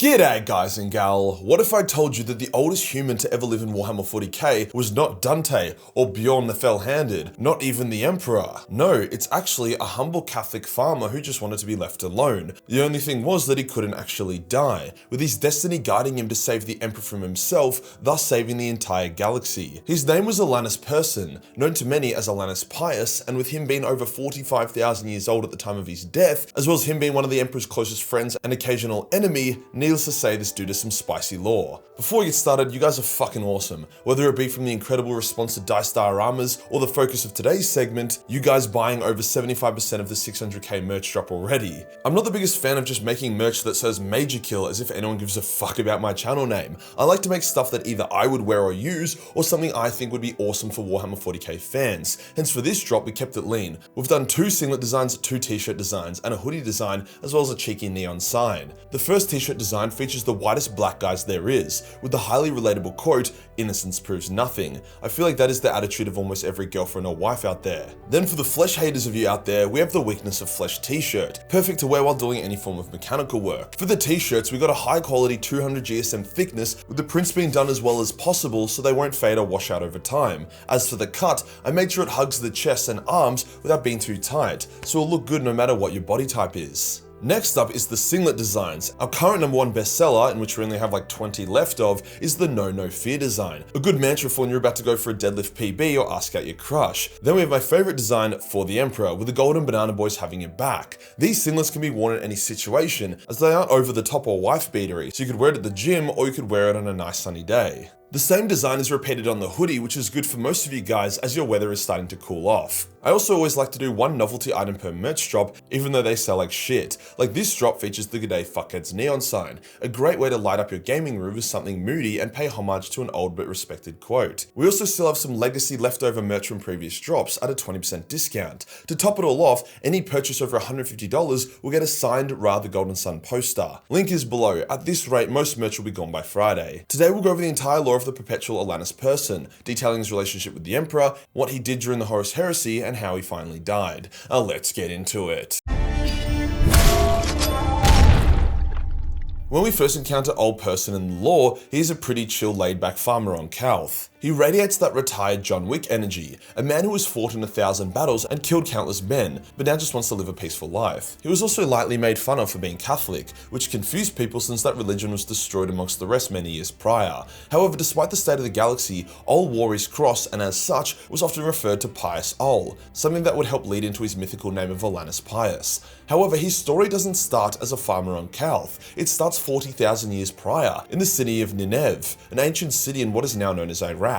G'day guys and gal, what if I told you that the oldest human to ever live in Warhammer 40k was not Dante or Bjorn the Fell-Handed, not even the Emperor? No, it's actually a humble Catholic farmer who just wanted to be left alone. The only thing was that he couldn't actually die, with his destiny guiding him to save the Emperor from himself, thus saving the entire galaxy. His name was Ollanius Persson, known to many as Ollanius Pius, and with him being over 45,000 years old at the time of his death, as well as him being one of the Emperor's closest friends and occasional enemy, needless to say, this dude has some spicy lore. Before we get started, you guys are fucking awesome. Whether it be from the incredible response to Dice Dioramas or the focus of today's segment, you guys buying over 75% of the 600k merch drop already. I'm not the biggest fan of just making merch that says Majorkill as if anyone gives a fuck about my channel name. I like to make stuff that either I would wear or use, or something I think would be awesome for Warhammer 40k fans. Hence for this drop, we kept it lean. We've done 2 singlet designs, 2 t-shirt designs, and a hoodie design, as well as a cheeky neon sign. The first t-shirt design features the whitest black guys there is, with the highly relatable quote, "Innocence proves nothing." I feel like that is the attitude of almost every girlfriend or wife out there. Then for the flesh haters of you out there, we have the Weakness of Flesh t-shirt, perfect to wear while doing any form of mechanical work. For the t-shirts, we got a high quality 200 GSM thickness, with the prints being done as well as possible so they won't fade or wash out over time. As for the cut, I made sure it hugs the chest and arms without being too tight, so it'll look good no matter what your body type is. Next up is the singlet designs. Our current #1 bestseller, in which we only have like 20 left of, is the No Fear design. A good mantra for when you're about to go for a deadlift PB or ask out your crush. Then we have my favorite design for the Emperor, with the golden banana boys having your back. These singlets can be worn in any situation, as they aren't over the top or wife beatery, so you could wear it at the gym or you could wear it on a nice sunny day. The same design is repeated on the hoodie, which is good for most of you guys as your weather is starting to cool off. I also always like to do 1 novelty item per merch drop, even though they sell like shit. Like this drop features the G'day Fuckheads neon sign, a great way to light up your gaming room with something moody and pay homage to an old but respected quote. We also still have some legacy leftover merch from previous drops at a 20% discount. To top it all off, any purchase over $150 will get a signed Ra the Golden Sun poster. Link is below. At this rate, most merch will be gone by Friday. Today we'll go over the entire lore of the perpetual Ollanius Persson, detailing his relationship with the Emperor, what he did during the Horus Heresy, and how he finally died. Let's get into it. When we first encounter old Persson in the lore, he's a pretty chill, laid-back farmer on Calth. He radiates that retired John Wick energy, a man who has fought in 1,000 battles and killed countless men, but now just wants to live a peaceful life. He was also lightly made fun of for being Catholic, which confused people since that religion was destroyed amongst the rest many years prior. However, despite the state of the galaxy, Oll wore his cross and as such was often referred to Pius Oll, something that would help lead into his mythical name of Ollanius Pius. However, his story doesn't start as a farmer on Calth. It starts 40,000 years prior, in the city of Nineveh, an ancient city in what is now known as Iraq.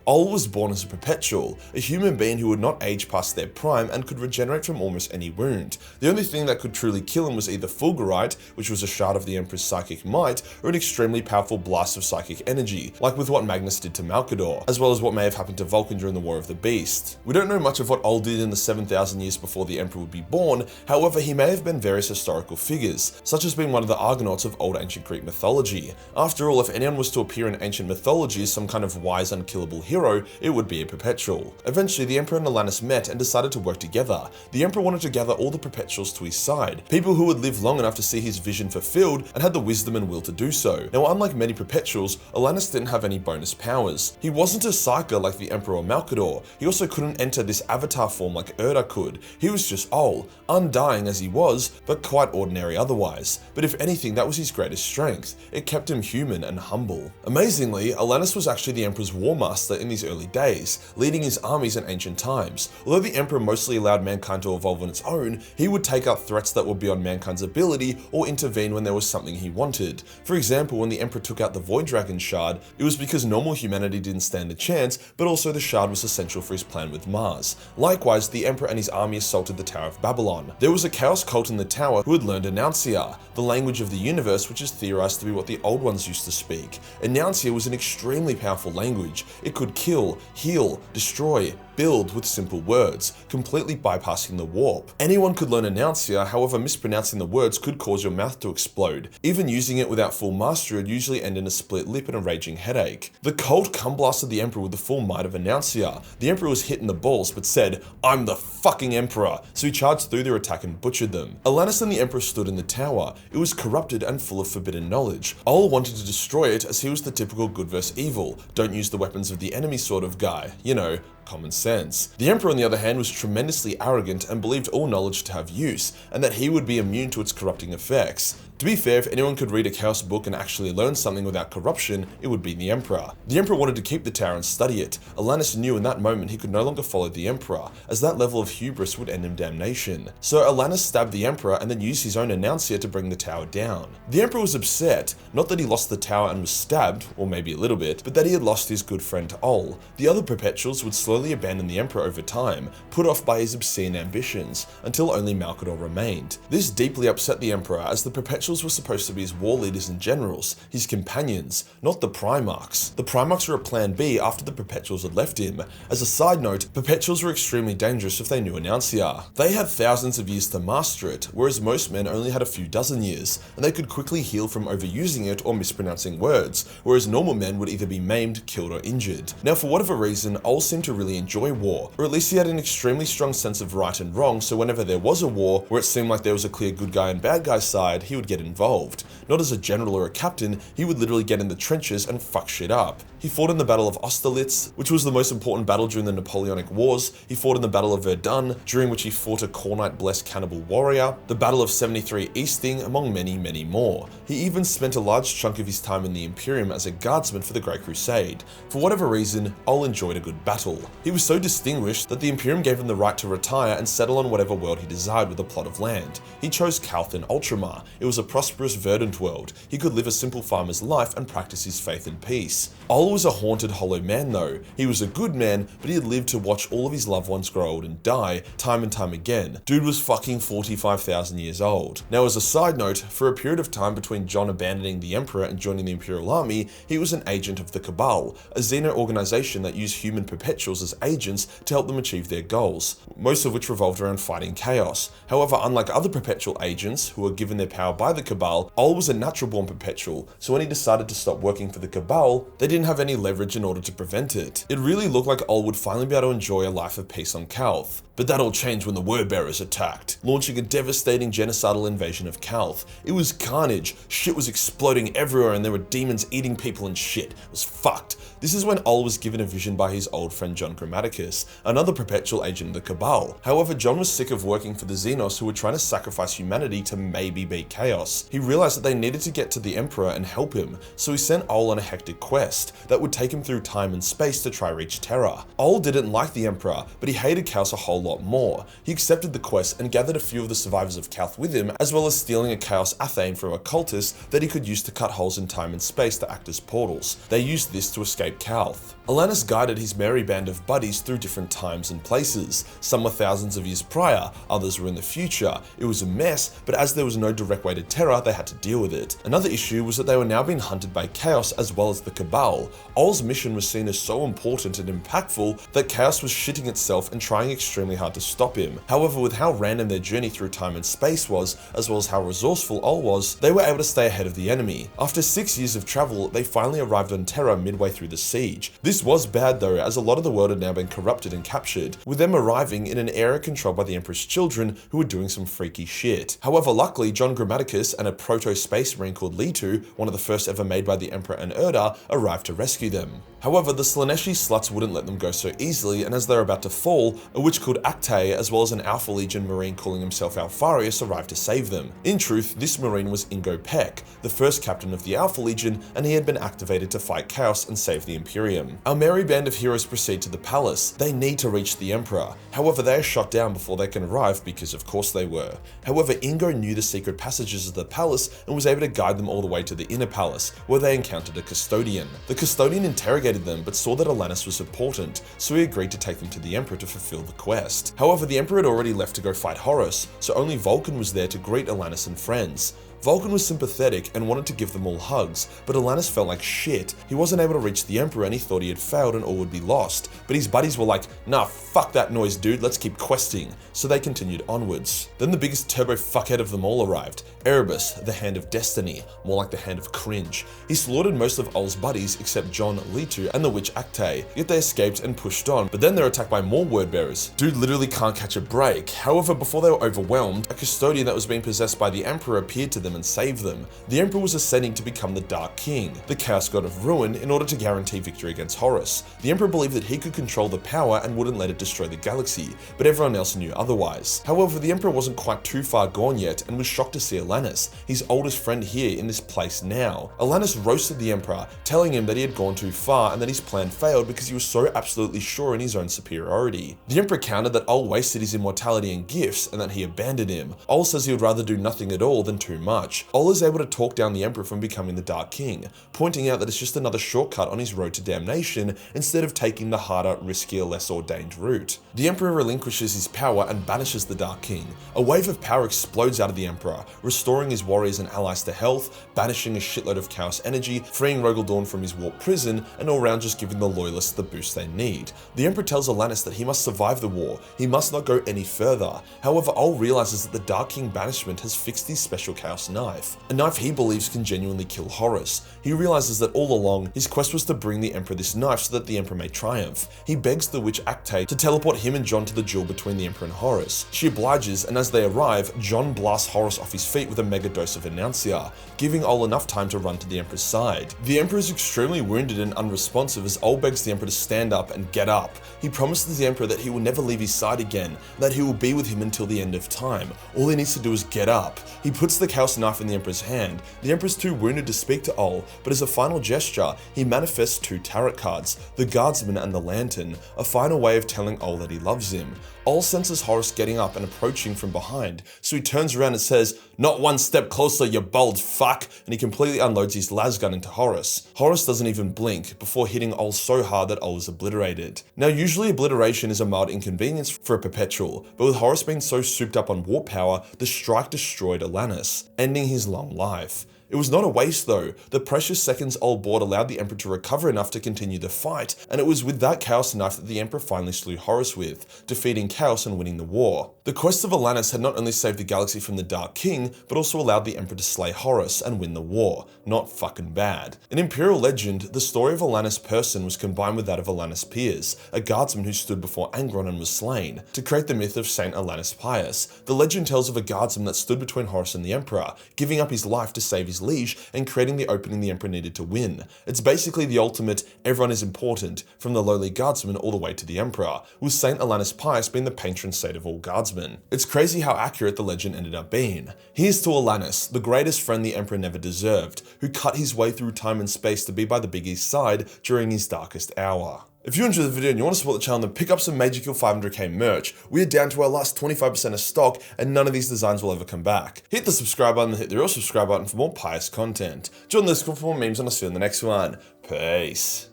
Oll was born as a perpetual, a human being who would not age past their prime and could regenerate from almost any wound. The only thing that could truly kill him was either Fulgurite, which was a shard of the Emperor's psychic might, or an extremely powerful blast of psychic energy, like with what Magnus did to Malkador, as well as what may have happened to Vulcan during the War of the Beast. We don't know much of what Oll did in the 7,000 years before the Emperor would be born, however he may have been various historical figures, such as being one of the Argonauts of old ancient Greek mythology. After all, if anyone was to appear in ancient mythology as some kind of wise, unkillable hero, it would be a perpetual. Eventually, the Emperor and Ollanius met and decided to work together. The Emperor wanted to gather all the perpetuals to his side, people who would live long enough to see his vision fulfilled and had the wisdom and will to do so. Now, unlike many perpetuals, Ollanius didn't have any bonus powers. He wasn't a psyker like the Emperor or Malkador. He also couldn't enter this avatar form like Erda could. He was just Oll, undying as he was, but quite ordinary otherwise. But if anything, that was his greatest strength. It kept him human and humble. Amazingly, Ollanius was actually the Emperor's war master in these early days, leading his armies in ancient times. Although the Emperor mostly allowed mankind to evolve on its own, he would take up threats that were beyond mankind's ability or intervene when there was something he wanted. For example, when the Emperor took out the Void Dragon shard, it was because normal humanity didn't stand a chance, but also the shard was essential for his plan with Mars. Likewise, the Emperor and his army assaulted the Tower of Babylon. There was a chaos cult in the tower who had learned Annuncia, the language of the universe, which is theorized to be what the Old Ones used to speak. Annuncia was an extremely powerful language. It could kill, heal, destroy, build with simple words, completely bypassing the warp. Anyone could learn Announcer, however mispronouncing the words could cause your mouth to explode. Even using it without full mastery would usually end in a split lip and a raging headache. The Cold cum blasted the Emperor with the full might of Announcer. The Emperor was hit in the balls but said, "I'm the fucking Emperor," so he charged through their attack and butchered them. Ollanius and the Emperor stood in the tower. It was corrupted and full of forbidden knowledge. Oll wanted to destroy it as he was the typical good versus evil, don't use the weapons of the enemy sort of guy, you know, common sense. The Emperor on the other hand was tremendously arrogant and believed all knowledge to have use, and that he would be immune to its corrupting effects. To be fair, if anyone could read a Chaos book and actually learn something without corruption, it would be the Emperor. The Emperor wanted to keep the tower and study it. Ollanius knew in that moment he could no longer follow the Emperor, as that level of hubris would end in damnation. So Ollanius stabbed the Emperor and then used his own Announcer to bring the tower down. The Emperor was upset, not that he lost the tower and was stabbed, or maybe a little bit, but that he had lost his good friend Oll. The other Perpetuals would slowly abandon the Emperor over time, put off by his obscene ambitions, until only Malcador remained. This deeply upset the Emperor, as the Perpetuals were supposed to be his war leaders and generals, his companions, not the Primarchs. The Primarchs were a plan B after the Perpetuals had left him. As a side note, Perpetuals were extremely dangerous if they knew Announcer. They had thousands of years to master it, whereas most men only had a few dozen years, and they could quickly heal from overusing it or mispronouncing words, whereas normal men would either be maimed, killed, or injured. Now for whatever reason, Oll seemed to really enjoy war, or at least he had an extremely strong sense of right and wrong, so whenever there was a war where it seemed like there was a clear good guy and bad guy side, he would get involved. Not as a general or a captain, he would literally get in the trenches and fuck shit up. He fought in the Battle of Austerlitz, which was the most important battle during the Napoleonic Wars. He fought in the Battle of Verdun, during which he fought a Cornite-blessed cannibal warrior, the Battle of 73 Easting, among many, many more. He even spent a large chunk of his time in the Imperium as a guardsman for the Great Crusade. For whatever reason, Oll enjoyed a good battle. He was so distinguished that the Imperium gave him the right to retire and settle on whatever world he desired with a plot of land. He chose Calth in Ultramar. It was a prosperous, verdant world. He could live a simple farmer's life and practice his faith in peace. Oll was a haunted, hollow man though. He was a good man, but he had lived to watch all of his loved ones grow old and die, time and time again. Dude was fucking 45,000 years old. Now as a side note, for a period of time between John abandoning the Emperor and joining the Imperial Army, he was an agent of the Cabal, a Xeno organization that used human Perpetuals as agents to help them achieve their goals, most of which revolved around fighting chaos. However, unlike other Perpetual agents who were given their power by the Cabal, Oll was a natural-born Perpetual, so when he decided to stop working for the Cabal, they didn't have any leverage in order to prevent it. It really looked like Oll would finally be able to enjoy a life of peace on Calth. But that all changed when the Wordbearers attacked, launching a devastating genocidal invasion of Calth. It was carnage, shit was exploding everywhere and there were demons eating people and shit. It was fucked. This is when Oll was given a vision by his old friend John Grammaticus, another Perpetual agent of the Cabal. However, John was sick of working for the Xenos who were trying to sacrifice humanity to maybe beat Chaos. He realized that they needed to get to the Emperor and help him, so he sent Oll on a hectic quest that would take him through time and space to try reach Terra. Oll didn't like the Emperor, but he hated Chaos a whole lot more. He accepted the quest and gathered a few of the survivors of Calth with him, as well as stealing a Chaos Athane from a cultist that he could use to cut holes in time and space to act as portals. They used this to escape Calth. Ollanius guided his merry band of buddies through different times and places. Some were thousands of years prior, others were in the future. It was a mess, but as there was no direct way to Terra, they had to deal with it. Another issue was that they were now being hunted by Chaos as well as the Cabal. Oll's mission was seen as so important and impactful that Chaos was shitting itself and trying extremely hard to stop him. However, with how random their journey through time and space was, as well as how resourceful Oll was, they were able to stay ahead of the enemy. After 6 years of travel, they finally arrived on Terra midway through the siege. This was bad though, as a lot of the world had now been corrupted and captured, with them arriving in an area controlled by the Emperor's children who were doing some freaky shit. However, luckily, John Grammaticus and a proto-space marine called Litu, one of the first ever made by the Emperor and Erda, arrived to rescue them. However, the Slaneshi sluts wouldn't let them go so easily, and as they were about to fall, a witch called Actae, as well as an Alpha Legion marine calling himself Alfarius, arrived to save them. In truth, this marine was Ingo Peck, the first captain of the Alpha Legion, and he had been activated to fight Chaos and save the Imperium. Our merry band of heroes proceed to the palace. They need to reach the Emperor. However, they are shot down before they can arrive, because of course they were. However, Ingo knew the secret passages of the palace and was able to guide them all the way to the inner palace, where they encountered a custodian. The custodian interrogated them, but saw that Ollanius was important, so he agreed to take them to the Emperor to fulfill the quest. However, the Emperor had already left to go fight Horus, so only Vulcan was there to greet Ollanius and friends. Vulcan was sympathetic and wanted to give them all hugs, but Ollanius felt like shit. He wasn't able to reach the Emperor and he thought he had failed and all would be lost. But his buddies were like, nah, fuck that noise, dude, let's keep questing. So they continued onwards. Then the biggest turbo fuckhead of them all arrived, Erebus, the Hand of Destiny, more like the Hand of Cringe. He slaughtered most of Ol's buddies except John, Litu, and the witch Acte, yet they escaped and pushed on, but then they're attacked by more word bearers. Dude literally can't catch a break. However, before they were overwhelmed, a custodian that was being possessed by the Emperor appeared to them and saved them. The Emperor was ascending to become the Dark King, the Chaos God of Ruin, in order to guarantee victory against Horus. The Emperor believed that he could control the power and wouldn't let it destroy the galaxy, but everyone else knew otherwise. However, the Emperor wasn't quite too far gone yet and was shocked to see Ollanius, his oldest friend here in this place now. Ollanius roasted the Emperor, telling him that he had gone too far and that his plan failed because he was so absolutely sure in his own superiority. The Emperor countered that Oll wasted his immortality and gifts and that he abandoned him. Oll says he would rather do nothing at all than too much. Oll is able to talk down the Emperor from becoming the Dark King, pointing out that it's just another shortcut on his road to damnation instead of taking the harder, riskier, less ordained route. The Emperor relinquishes his power and banishes the Dark King. A wave of power explodes out of the Emperor, restoring his warriors and allies to health, banishing a shitload of chaos energy, freeing Rogel Dawn from his warped prison, and all around just giving the loyalists the boost they need. The Emperor tells Ollanius that he must survive the war, he must not go any further. However, Oll realizes that the Dark King banishment has fixed his special chaos knife, a knife he believes can genuinely kill Horus. He realizes that all along, his quest was to bring the Emperor this knife so that the Emperor may triumph. He begs the witch Acte to teleport him and John to the duel between the Emperor and Horus. She obliges, and as they arrive, John blasts Horus off his feet with a mega dose of Annuncia, giving Oll enough time to run to the Emperor's side. The Emperor is extremely wounded and unresponsive as Oll begs the Emperor to stand up and get up. He promises the Emperor that he will never leave his side again, that he will be with him until the end of time. All he needs to do is get up. He puts the Chaos Knife in the Emperor's hand. The Emperor's too wounded to speak to Oll, but as a final gesture, he manifests two tarot cards, the Guardsman and the Lantern, a final way of telling Oll that he loves him. Oll senses Horus getting up and approaching from behind, so he turns around and says, "Not one step closer, you bold fuck," and he completely unloads his lasgun into Horus. Horus doesn't even blink before hitting Oll so hard that Oll is obliterated. Now usually obliteration is a mild inconvenience for a perpetual, but with Horus being so souped up on warp power, the strike destroyed Ollanius, ending his long life. It was not a waste though. The precious seconds Oll bought allowed the Emperor to recover enough to continue the fight, and it was with that Chaos Knife that the Emperor finally slew Horus with, defeating Chaos and winning the war. The quest of Ollanius had not only saved the galaxy from the Dark King, but also allowed the Emperor to slay Horus and win the war. Not fucking bad. In Imperial legend, the story of Ollanius Persson was combined with that of Ollanius Pius, a guardsman who stood before Angron and was slain, to create the myth of Saint Ollanius Pius. The legend tells of a guardsman that stood between Horus and the Emperor, giving up his life to save his liege and creating the opening the Emperor needed to win. It's basically the ultimate everyone is important, from the lowly guardsman all the way to the Emperor, with Saint Ollanius Pius being the patron saint of all guardsmen. It's crazy how accurate the legend ended up being. Here's to Ollanius, the greatest friend the Emperor never deserved, who cut his way through time and space to be by the Big East side during his darkest hour. If you enjoyed the video and you want to support the channel, then pick up some Majorkill 500k merch. We are down to our last 25% of stock and none of these designs will ever come back. Hit the subscribe button and hit the real subscribe button for more Pius content. Join the Discord for more memes and I'll see you in the next one. Peace.